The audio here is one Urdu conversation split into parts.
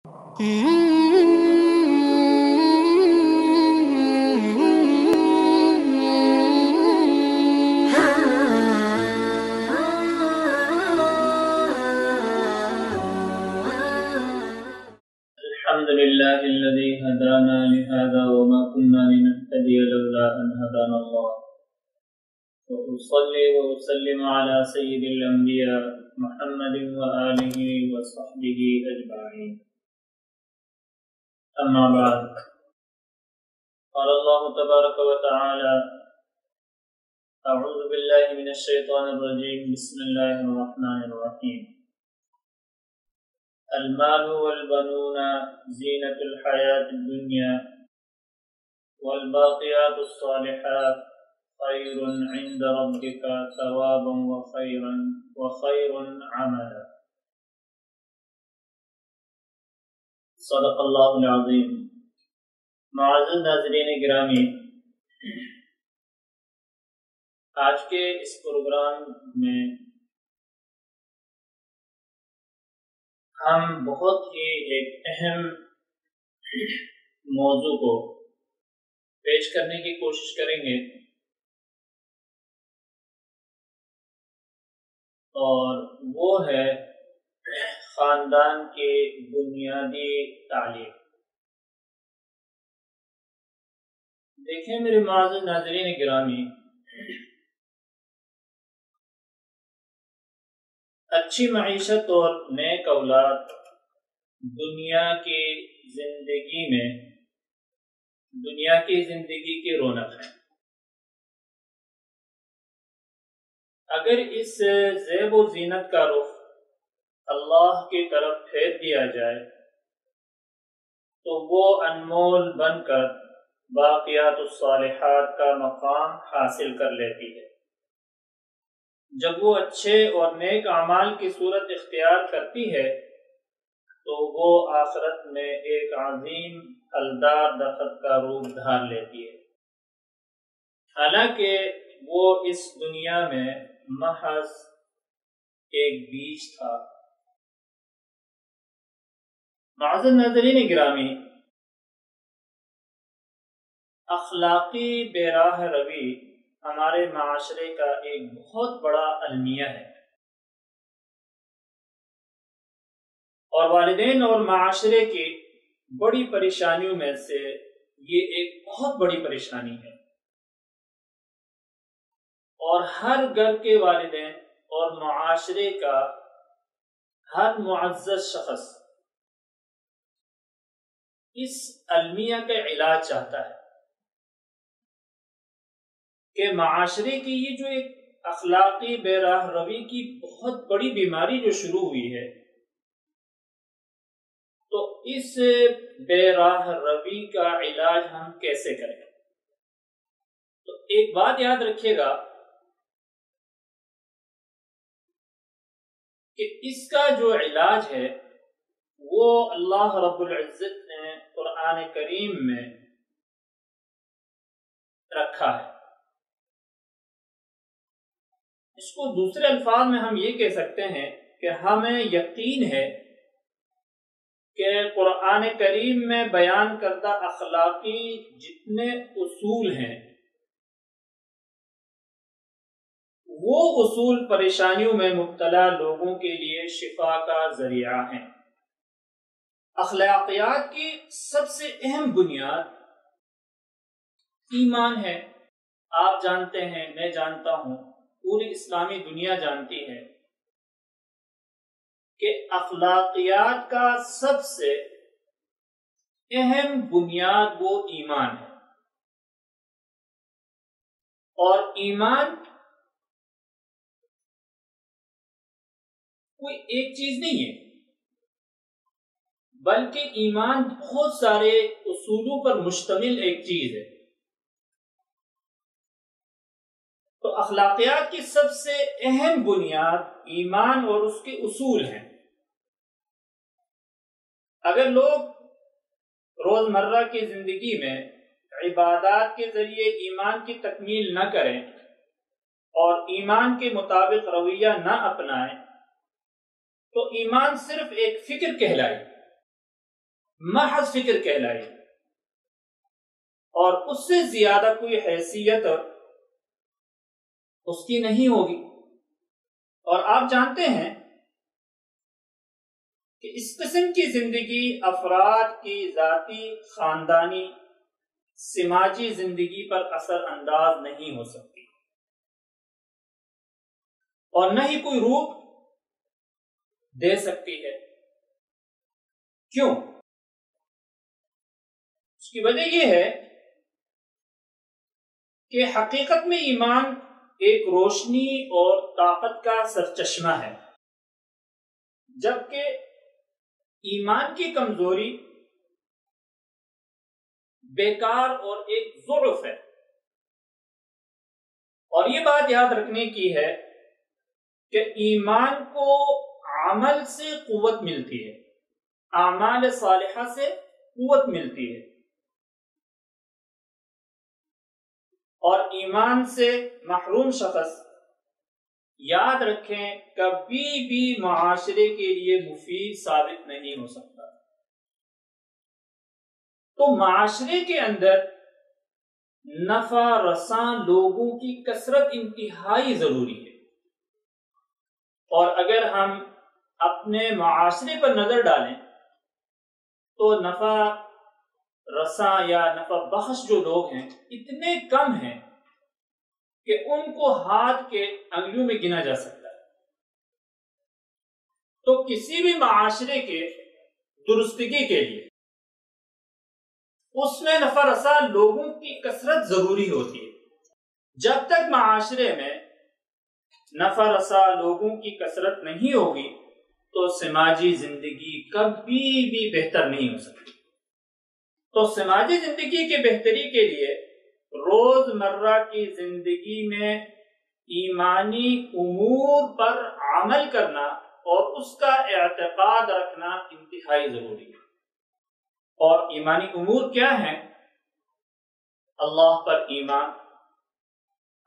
الحمد لله الذي هدانا لهذا وما كنا لنهتدي لولا أن هدانا الله وأصلي وأسلم على سيد الأنبياء محمد وآله وصحبه أجمعين أما بعد قال الله تبارك وتعالى أعوذ بالله من الشيطان الرجيم بسم الله الرحمن الرحيم المال والبنون زينة الحياة الدنيا والباقيات الصالحات خير عند ربك ثوابا وخير عملا صدق اللہ العظیم۔ معزز ناظرین گرامی، آج کے اس پروگرام میں ہم بہت ہی ایک اہم موضوع کو پیش کرنے کی کوشش کریں گے، اور وہ ہے خاندان کی بنیادی تعلیم۔ دیکھیں میرے معزز ناظرین گرامی، اچھی معیشت اور نیک اولاد دنیا کی زندگی کی رونق ہے۔ اگر اس زیب و زینت کا رخ اللہ کی طرف پھیر دیا جائے تو وہ انمول بن کر باقیات الصالحات کا مقام حاصل کر لیتی ہے۔ جب وہ اچھے اور نیک اعمال کی صورت اختیار کرتی ہے تو وہ آخرت میں ایک عظیم پھلدار درخت کا روپ دھار لیتی ہے، حالانکہ وہ اس دنیا میں محض ایک بیج تھا۔ معزز ناظرین گرامی، اخلاقی بے راہ روی ہمارے معاشرے کا ایک بہت بڑا المیہ ہے، اور والدین اور معاشرے کی بڑی پریشانیوں میں سے یہ ایک بہت بڑی پریشانی ہے، اور ہر گھر کے والدین اور معاشرے کا ہر معزز شخص اس المیہ کا علاج چاہتا ہے کہ معاشرے کی یہ جو ایک اخلاقی بے راہ روی کی بہت بڑی بیماری جو شروع ہوئی ہے، تو اس بے راہ روی کا علاج ہم کیسے کریں؟ تو ایک بات یاد رکھیے گا کہ اس کا جو علاج ہے وہ اللہ رب العزت نے قرآن کریم میں رکھا ہے۔ اس کو دوسرے الفاظ میں ہم یہ کہہ سکتے ہیں کہ ہمیں یقین ہے کہ قرآن کریم میں بیان کردہ اخلاقی جتنے اصول ہیں وہ اصول پریشانیوں میں مبتلا لوگوں کے لیے شفا کا ذریعہ ہیں۔ اخلاقیات کی سب سے اہم بنیاد ایمان ہے۔ آپ جانتے ہیں، میں جانتا ہوں، پوری اسلامی دنیا جانتی ہے کہ اخلاقیات کا سب سے اہم بنیاد وہ ایمان ہے، اور ایمان کوئی ایک چیز نہیں ہے، بلکہ ایمان بہت سارے اصولوں پر مشتمل ایک چیز ہے۔ تو اخلاقیات کی سب سے اہم بنیاد ایمان اور اس کے اصول ہیں۔ اگر لوگ روزمرہ کی زندگی میں عبادات کے ذریعے ایمان کی تکمیل نہ کریں اور ایمان کے مطابق رویہ نہ اپنائیں تو ایمان صرف ایک فکر کہلائے، محض فکر کہلائے اور اس سے زیادہ کوئی حیثیت اس کی نہیں ہوگی۔ اور آپ جانتے ہیں کہ اس قسم کی زندگی افراد کی ذاتی، خاندانی، سماجی زندگی پر اثر انداز نہیں ہو سکتی اور نہ ہی کوئی روپ دے سکتی ہے۔ کیوں؟ اس کی وجہ یہ ہے کہ حقیقت میں ایمان ایک روشنی اور طاقت کا سرچشمہ ہے، جبکہ ایمان کی کمزوری بیکار اور ایک ضعف ہے۔ اور یہ بات یاد رکھنے کی ہے کہ ایمان کو عمل سے قوت ملتی ہے، اعمال صالحہ سے قوت ملتی ہے، اور ایمان سے محروم شخص یاد رکھیں کبھی بھی معاشرے کے لیے مفید ثابت نہیں ہو سکتا۔ تو معاشرے کے اندر نفع رساں لوگوں کی کثرت انتہائی ضروری ہے، اور اگر ہم اپنے معاشرے پر نظر ڈالیں تو نفع رساں یا نفع بخش جو لوگ ہیں اتنے کم ہیں کہ ان کو ہاتھ کے انگلیوں میں گنا جا سکتا ہے۔ تو کسی بھی معاشرے کے درستگی کے لیے اس میں نفع رساں لوگوں کی کثرت ضروری ہوتی ہے۔ جب تک معاشرے میں نفع رساں لوگوں کی کثرت نہیں ہوگی تو سماجی زندگی کبھی بھی بہتر نہیں ہو سکتی۔ تو سماجی زندگی کی بہتری کے لیے روزمرہ کی زندگی میں ایمانی امور پر عمل کرنا اور اس کا اعتقاد رکھنا انتہائی ضروری ہے۔ اور ایمانی امور کیا ہیں؟ اللہ پر ایمان،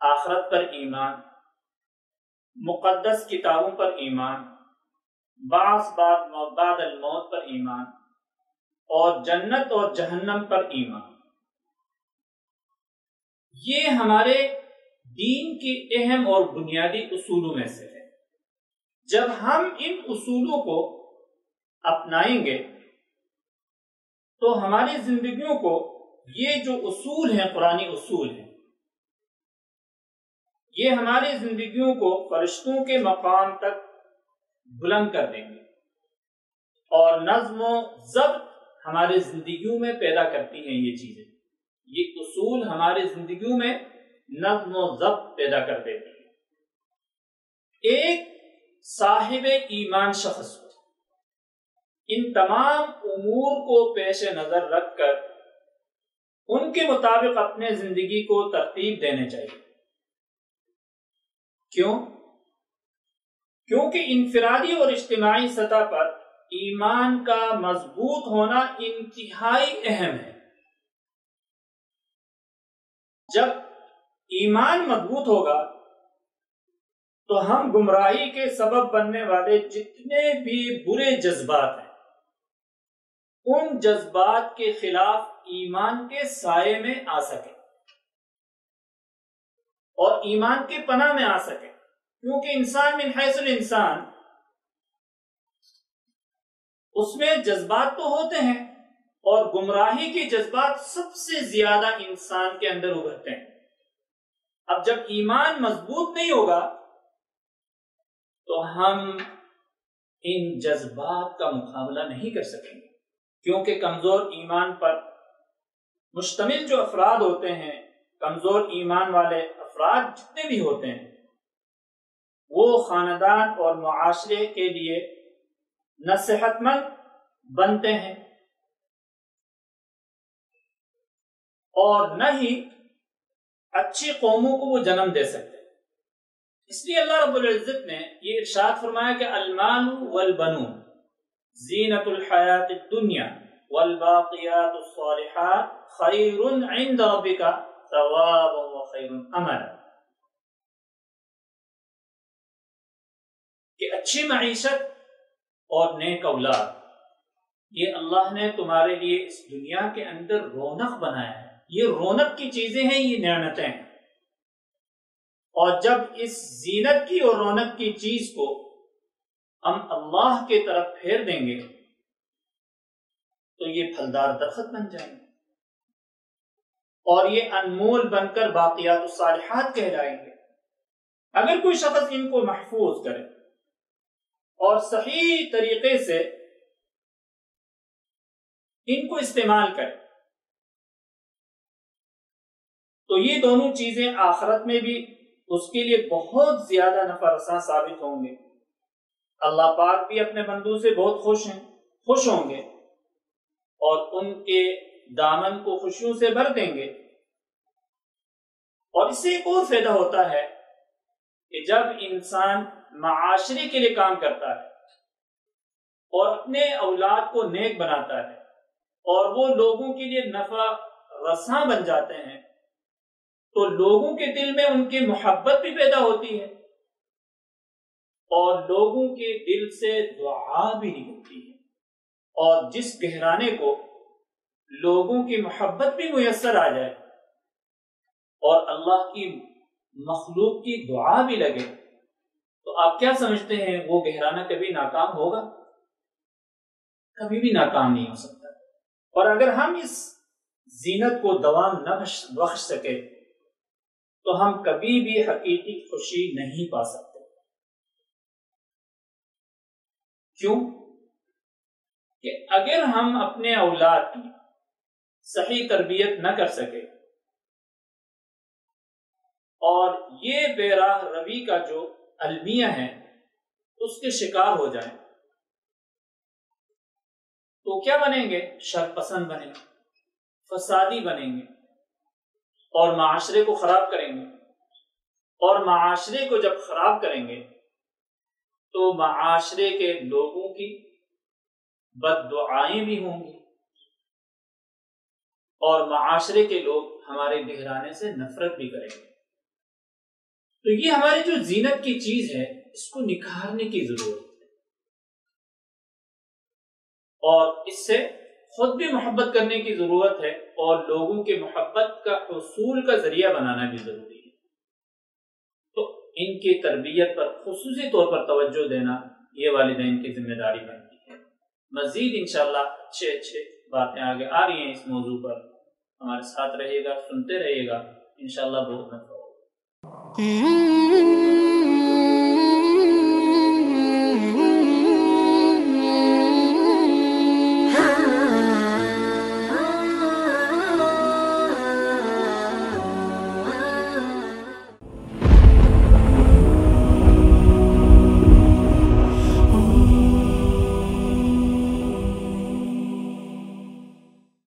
آخرت پر ایمان، مقدس کتابوں پر ایمان، بعث بعد الموت پر ایمان، اور جنت اور جہنم پر ایمان۔ یہ ہمارے دین کے اہم اور بنیادی اصولوں میں سے ہے۔ جب ہم ان اصولوں کو اپنائیں گے تو ہماری زندگیوں کو یہ جو اصول ہیں، قرآنی اصول ہیں، یہ ہماری زندگیوں کو فرشتوں کے مقام تک بلند کر دیں گے، اور نظم و ضبط ہماری زندگیوں میں پیدا کرتی ہیں۔ یہ چیزیں، یہ اصول ہماری زندگیوں میں نظم و ضبط پیدا کر دیتی ہیں۔ ایک صاحب ایمان شخص کو ان تمام امور کو پیش نظر رکھ کر ان کے مطابق اپنے زندگی کو ترتیب دینے چاہیے۔ کیوں؟ کیونکہ انفرادی اور اجتماعی سطح پر ایمان کا مضبوط ہونا انتہائی اہم ہے۔ جب ایمان مضبوط ہوگا تو ہم گمراہی کے سبب بننے والے جتنے بھی برے جذبات ہیں ان جذبات کے خلاف ایمان کے سائے میں آ سکے اور ایمان کے پناہ میں آ سکے، کیونکہ انسان من حیث الانسان اس میں جذبات تو ہوتے ہیں، اور گمراہی کے جذبات سب سے زیادہ انسان کے اندر ابھرتے ہیں۔ اب جب ایمان مضبوط نہیں ہوگا تو ہم ان جذبات کا مقابلہ نہیں کر سکیں گے، کیونکہ کمزور ایمان پر مشتمل جو افراد ہوتے ہیں، کمزور ایمان والے افراد جتنے بھی ہوتے ہیں، وہ خاندان اور معاشرے کے لیے نہ صحت مند بنتے ہیں اور نہ ہی اچھی قوموں کو وہ جنم دے سکتے۔ اس لیے اللہ رب العزت نے یہ ارشاد فرمایا کہ المال والبنون زینت الحیات الدنیا والباقیات الصالحات خیر عند ربک ثوابا وخیر املا، کہ اچھی معیشت اور نیک اولاد یہ اللہ نے تمہارے لیے اس دنیا کے اندر رونق بنایا ہے، یہ رونق کی چیزیں ہیں، یہ نعمتیں ہیں، اور جب اس زینت کی اور رونق کی چیز کو ہم اللہ کی طرف پھیر دیں گے تو یہ پھلدار درخت بن جائیں گے اور یہ انمول بن کر باقیات الصالحات کہلائیں گے۔ اگر کوئی شخص ان کو محفوظ کرے اور صحیح طریقے سے ان کو استعمال کرے تو یہ دونوں چیزیں آخرت میں بھی اس کے لیے بہت زیادہ نفع رساں ثابت ہوں گے۔ اللہ پاک بھی اپنے بندوں سے بہت خوش ہوں گے اور ان کے دامن کو خوشیوں سے بھر دیں گے۔ اور اس سے ایک اور فائدہ ہوتا ہے کہ جب انسان معاشرے کے لیے کام کرتا ہے اور اپنے اولاد کو نیک بناتا ہے اور وہ لوگوں کے لیے نفع رساں بن جاتے ہیں تو لوگوں کے دل میں ان کی محبت بھی پیدا ہوتی ہے اور لوگوں کے دل سے دعا بھی نکلتی ہے، اور جس گھرانے کو لوگوں کی محبت بھی میسر آ جائے اور اللہ کی مخلوق کی دعا بھی لگے تو آپ کیا سمجھتے ہیں وہ گھرانہ کبھی ناکام ہوگا؟ کبھی بھی ناکام نہیں ہو سکتا۔ اور اگر ہم اس زینت کو دوام نہ بخش سکے تو ہم کبھی بھی حقیقی خوشی نہیں پا سکتے۔ کیوں؟ کہ اگر ہم اپنے اولاد کی صحیح تربیت نہ کر سکے اور یہ بے راہ روی کا جو المیہ ہے اس کے شکار ہو جائیں تو کیا بنیں گے؟ شر پسند بنیں گے، فسادی بنیں گے اور معاشرے کو خراب کریں گے، اور معاشرے کو جب خراب کریں گے تو معاشرے کے لوگوں کی بد دعائیں بھی ہوں گی اور معاشرے کے لوگ ہمارے گھرانے سے نفرت بھی کریں گے۔ تو یہ ہماری جو زینت کی چیز ہے اس کو نکھارنے کی ضرورت ہے اور اس سے خود بھی محبت کرنے کی ضرورت ہے اور لوگوں کے محبت کا حصول کا ذریعہ بنانا بھی ضروری ہے۔ تو ان کی تربیت پر خصوصی طور پر توجہ دینا یہ والدین کی ذمہ داری بنتی ہے۔ مزید انشاءاللہ اچھے باتیں آگے آ رہی ہیں اس موضوع پر، ہمارے ساتھ رہیے گا، سنتے رہیے گا، انشاءاللہ بہت نفع ہوگا۔